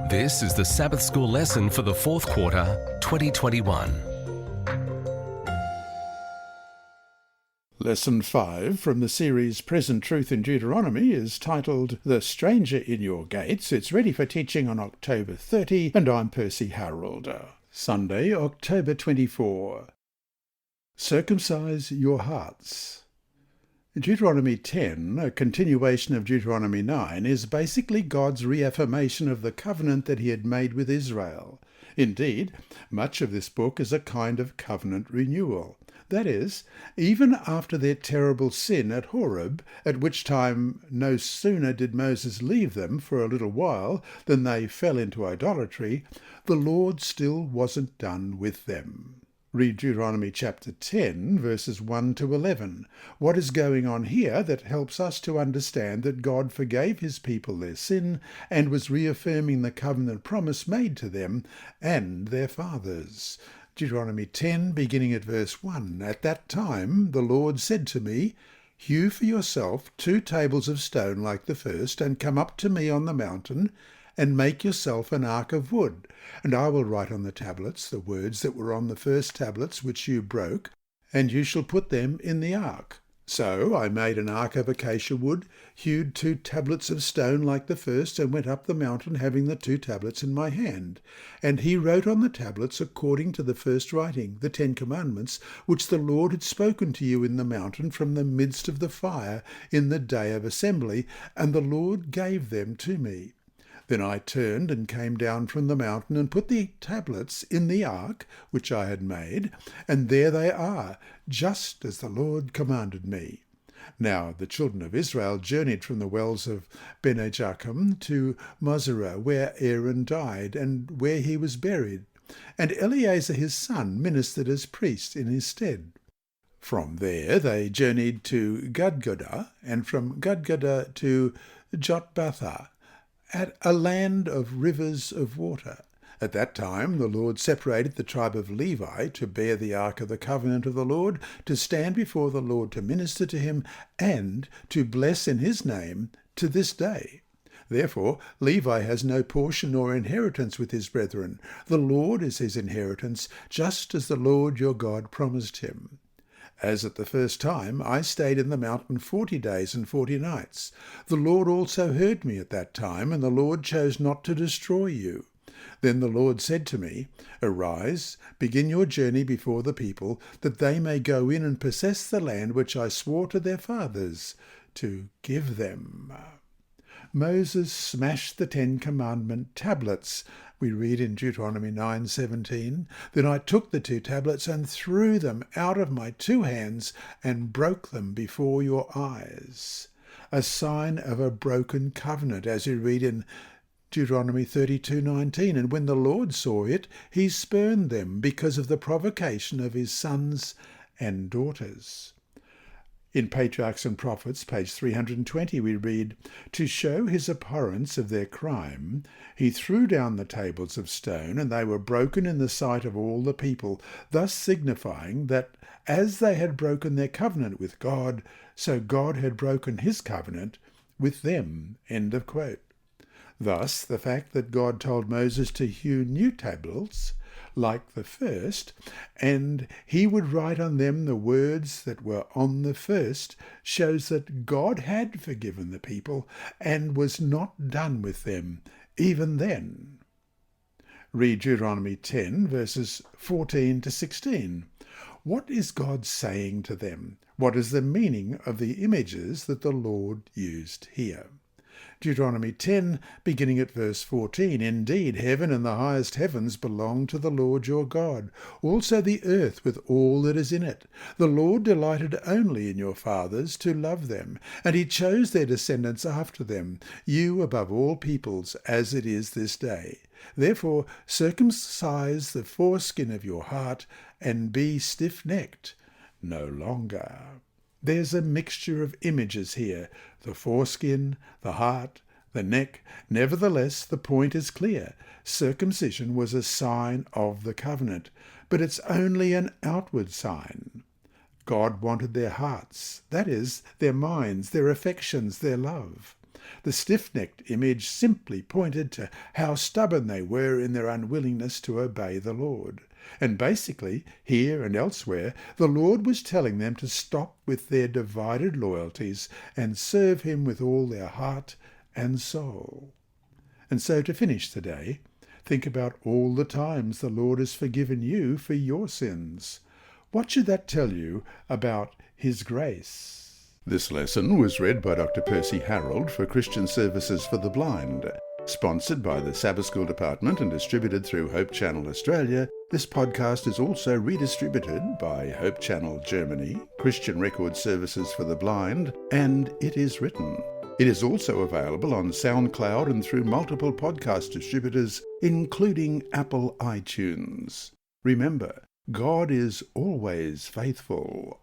This is the Sabbath School lesson for the fourth quarter, 2021. Lesson 5 from the series Present Truth in Deuteronomy is titled The Stranger in Your Gates. It's ready for teaching on October 30, and I'm Percy Harrold. Sunday, October 24. Circumcise your hearts. Deuteronomy 10, a continuation of Deuteronomy 9, is basically God's reaffirmation of the covenant that he had made with Israel. Indeed, much of this book is a kind of covenant renewal. That is, even after their terrible sin at Horeb, at which time no sooner did Moses leave them for a little while than they fell into idolatry, the Lord still wasn't done with them. Read Deuteronomy chapter 10, verses 1 to 11. What is going on here that helps us to understand that God forgave his people their sin and was reaffirming the covenant promise made to them and their fathers? Deuteronomy 10, beginning at verse 1. At that time the Lord said to me, Hew for yourself 2 tables of stone like the first, and come up to me on the mountain, and make yourself an ark of wood. And I will write on the tablets the words that were on the first tablets which you broke, and you shall put them in the ark. So I made an ark of acacia wood, hewed 2 tablets of stone like the first, and went up the mountain having the 2 tablets in my hand. And he wrote on the tablets according to the first writing, the 10 Commandments, which the Lord had spoken to you in the mountain from the midst of the fire in the day of assembly, and the Lord gave them to me. Then I turned and came down from the mountain and put the tablets in the ark which I had made, and there they are, just as the Lord commanded me. Now the children of Israel journeyed from the wells of Benachakham to Mazara, where Aaron died, and where he was buried, and Eleazar his son ministered as priest in his stead. From there they journeyed to Gudgodah, and from Gudgodah to Jotbathah, at a land of rivers of water. At that time the Lord separated the tribe of Levi to bear the ark of the covenant of the Lord, to stand before the Lord to minister to him, and to bless in his name to this day. Therefore Levi has no portion nor inheritance with his brethren. The Lord is his inheritance, just as the Lord your God promised him. As at the first time, I stayed in the mountain 40 days and 40 nights. The Lord also heard me at that time, and the Lord chose not to destroy you. Then the Lord said to me, Arise, begin your journey before the people, that they may go in and possess the land which I swore to their fathers to give them. Moses smashed the 10 Commandment tablets. We read in Deuteronomy 9:17, Then I took the 2 tablets and threw them out of my 2 hands and broke them before your eyes. A sign of a broken covenant, as you read in Deuteronomy 32:19. And when the Lord saw it, he spurned them because of the provocation of his sons and daughters. In Patriarchs and Prophets, page 320, we read, To show his abhorrence of their crime, he threw down the tables of stone, and they were broken in the sight of all the people, thus signifying that as they had broken their covenant with God, so God had broken his covenant with them. End of quote. Thus, the fact that God told Moses to hew new tablets like the first, and he would write on them the words that were on the first, shows that God had forgiven the people and was not done with them even then. Read Deuteronomy 10, verses 14 to 16. What is God saying to them? What is the meaning of the images that the Lord used here? Deuteronomy 10, beginning at verse 14, Indeed, heaven and the highest heavens belong to the Lord your God, also the earth with all that is in it. The Lord delighted only in your fathers to love them, and he chose their descendants after them, you above all peoples, as it is this day. Therefore circumcise the foreskin of your heart, and be stiff-necked no longer. There's a mixture of images here, the foreskin, the heart, the neck. Nevertheless, the point is clear. Circumcision was a sign of the covenant, but it's only an outward sign. God wanted their hearts, that is, their minds, their affections, their love. The stiff-necked image simply pointed to how stubborn they were in their unwillingness to obey the Lord. And basically, here and elsewhere, the Lord was telling them to stop with their divided loyalties and serve him with all their heart and soul. And so to finish the day, think about all the times the Lord has forgiven you for your sins. What should that tell you about his grace? This lesson was read by Dr. Percy Harrold for Christian Services for the Blind. Sponsored by the Sabbath School Department and distributed through Hope Channel Australia, this podcast is also redistributed by Hope Channel Germany, Christian Record Services for the Blind, and It Is Written. It is also available on SoundCloud and through multiple podcast distributors, including Apple iTunes. Remember, God is always faithful.